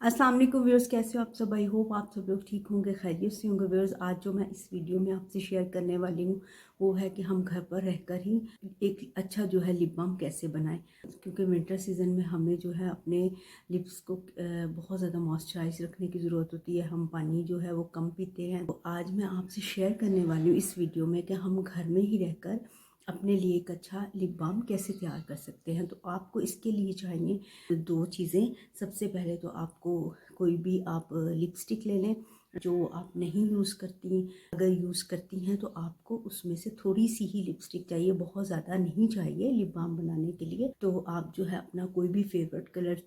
अस्सलाम वालेकुम व्यूअर्स, कैसे हो आप सब। आई होप आप सब लोग ठीक होंगे, खैरियत से होंगे। व्यूअर्स, आज जो मैं इस वीडियो में आपसे शेयर करने वाली हूँ वो है कि हम घर पर रहकर ही एक अच्छा जो है लिप बाम कैसे बनाएं। क्योंकि विंटर सीज़न में हमें जो है अपने लिप्स को बहुत ज़्यादा मॉइस्चराइज रखने की ज़रूरत होती है। हम पानी जो है वो कम पीते हैं। तो आज मैं आपसे शेयर करने वाली हूँ इस वीडियो में कि हम घर में ही रहकर अपने लिए एक अच्छा लिप बाम कैसे तैयार कर सकते हैं। तो आपको इसके लिए चाहिए दो चीज़ें। सबसे पहले तो आपको कोई भी आप लिपस्टिक ले लें जो आप नहीं यूज़ करती। अगर यूज़ करती हैं तो आपको उसमें से थोड़ी सी ही लिपस्टिक चाहिए, बहुत ज़्यादा नहीं चाहिए लिप बाम बनाने के लिए। तो आप जो है अपना कोई भी फेवरेट कलर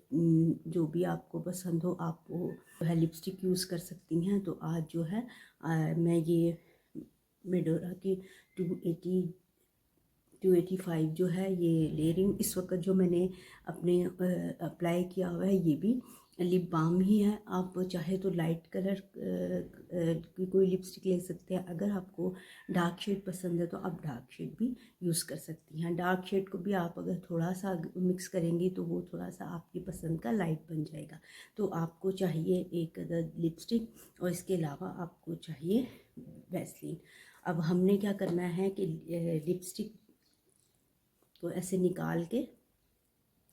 जो भी आपको पसंद हो आप वो जो है लिपस्टिक यूज़ कर सकती हैं। तो आज जो है मैं ये मेडोरा की 285 जो है ये ले रही हूँ इस वक्त। जो मैंने अपने अप्लाई किया हुआ है ये भी लिप बाम ही है। आप चाहे तो लाइट कलर की कोई लिपस्टिक ले सकते हैं। अगर आपको डार्क शेड पसंद है तो आप डार्क शेड भी यूज़ कर सकती हैं। डार्क शेड को भी आप अगर थोड़ा सा मिक्स करेंगी तो वो थोड़ा सा आपकी पसंद का लाइट बन जाएगा। तो आपको चाहिए एक अदद लिपस्टिक और इसके अलावा आपको चाहिए वैसलीन। अब हमने क्या करना है कि लिपस्टिक तो ऐसे निकाल के,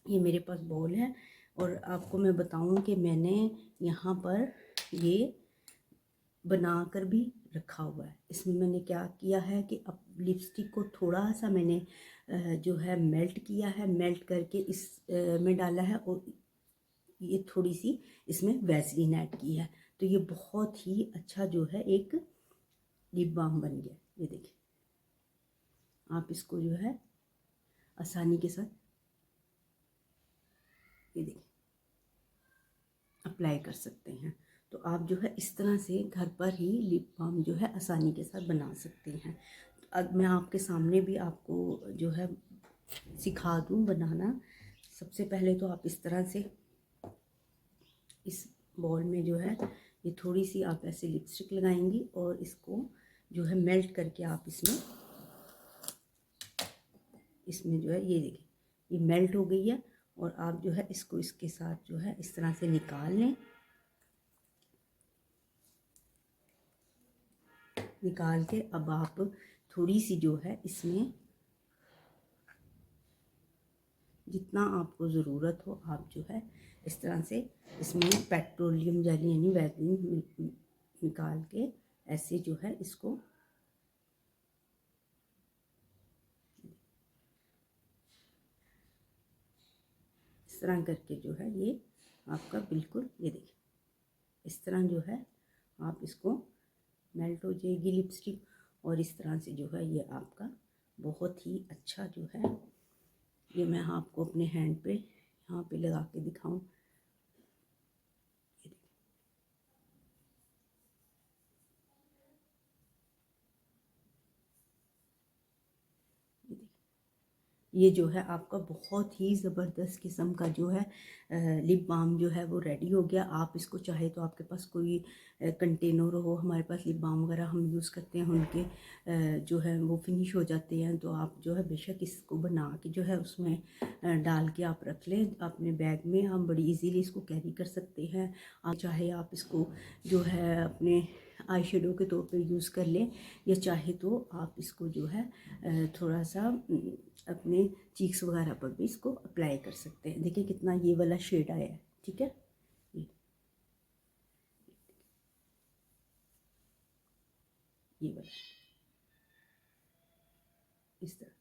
ये मेरे पास बॉल है और आपको मैं बताऊं कि मैंने यहाँ पर ये बनाकर भी रखा हुआ है। इसमें मैंने क्या किया है कि अब लिपस्टिक को थोड़ा सा मैंने जो है मेल्ट किया है, मेल्ट करके इस में डाला है और ये थोड़ी सी इसमें वैसलीन ऐड की है। तो ये बहुत ही अच्छा जो है एक लिप बाम बन गया। ये देखिए, आप इसको जो है आसानी के साथ ये देखिए अप्लाई कर सकते हैं। तो आप जो है इस तरह से घर पर ही लिप बाम जो है आसानी के साथ बना सकते हैं। अब मैं आपके सामने भी आपको जो है सिखा दूँ बनाना। सबसे पहले तो आप इस तरह से इस बॉल में जो है ये थोड़ी सी आप ऐसे लिपस्टिक लगाएंगी और इसको जो है मेल्ट करके आप इसमें जो है ये देखिए ये मेल्ट हो गई है। और आप जो है इसको इसके साथ जो है इस तरह से निकाल लें। निकाल के अब आप थोड़ी सी जो है इसमें जितना आपको ज़रूरत हो आप जो है इस तरह से इसमें पेट्रोलियम जेली यानी वैसलीन निकाल के ऐसे जो है इसको इस तरह करके जो है ये आपका बिल्कुल ये देखिए इस तरह जो है आप इसको मेल्ट हो जाएगी लिपस्टिक। और इस तरह से जो है ये आपका बहुत ही अच्छा जो है ये मैं आपको अपने हैंड पे यहाँ पे लगा के दिखाऊं। ये जो है आपका बहुत ही ज़बरदस्त किस्म का जो है लिप बाम जो है वो रेडी हो गया। आप इसको चाहे तो आपके पास कोई कंटेनर हो, हमारे पास लिप बाम वगैरह हम यूज़ करते हैं उनके जो है वो फिनिश हो जाते हैं। तो आप जो है बेशक इसको बना के जो है उसमें डाल के आप रख लें अपने बैग में। हम बड़ी इजीली इसको कैरी कर सकते हैं। आप चाहे आप इसको जो है अपने आई शेडो के तौर पे यूज़ कर लें या चाहे तो आप इसको जो है थोड़ा सा अपने चीक्स वगैरह पर भी इसको अप्लाई कर सकते हैं। देखिए कितना ये वाला शेड आया है, ठीक है। ये वाला इस तरह।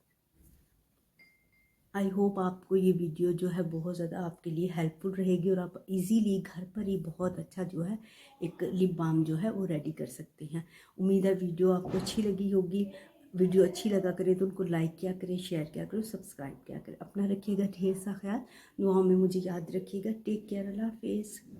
आई होप आपको ये वीडियो जो है बहुत ज़्यादा आपके लिए हेल्पफुल रहेगी और आप इजीली घर पर ही बहुत अच्छा जो है एक लिप बाम जो है वो रेडी कर सकते हैं। उम्मीद है वीडियो आपको अच्छी लगी होगी। वीडियो अच्छी लगा करे तो उनको लाइक किया करें, शेयर किया करें, सब्सक्राइब किया करें। अपना रखिएगा ढेर सा ख्याल, दुआओं में मुझे याद रखिएगा। टेक केयर, अल्लाह हाफिज़।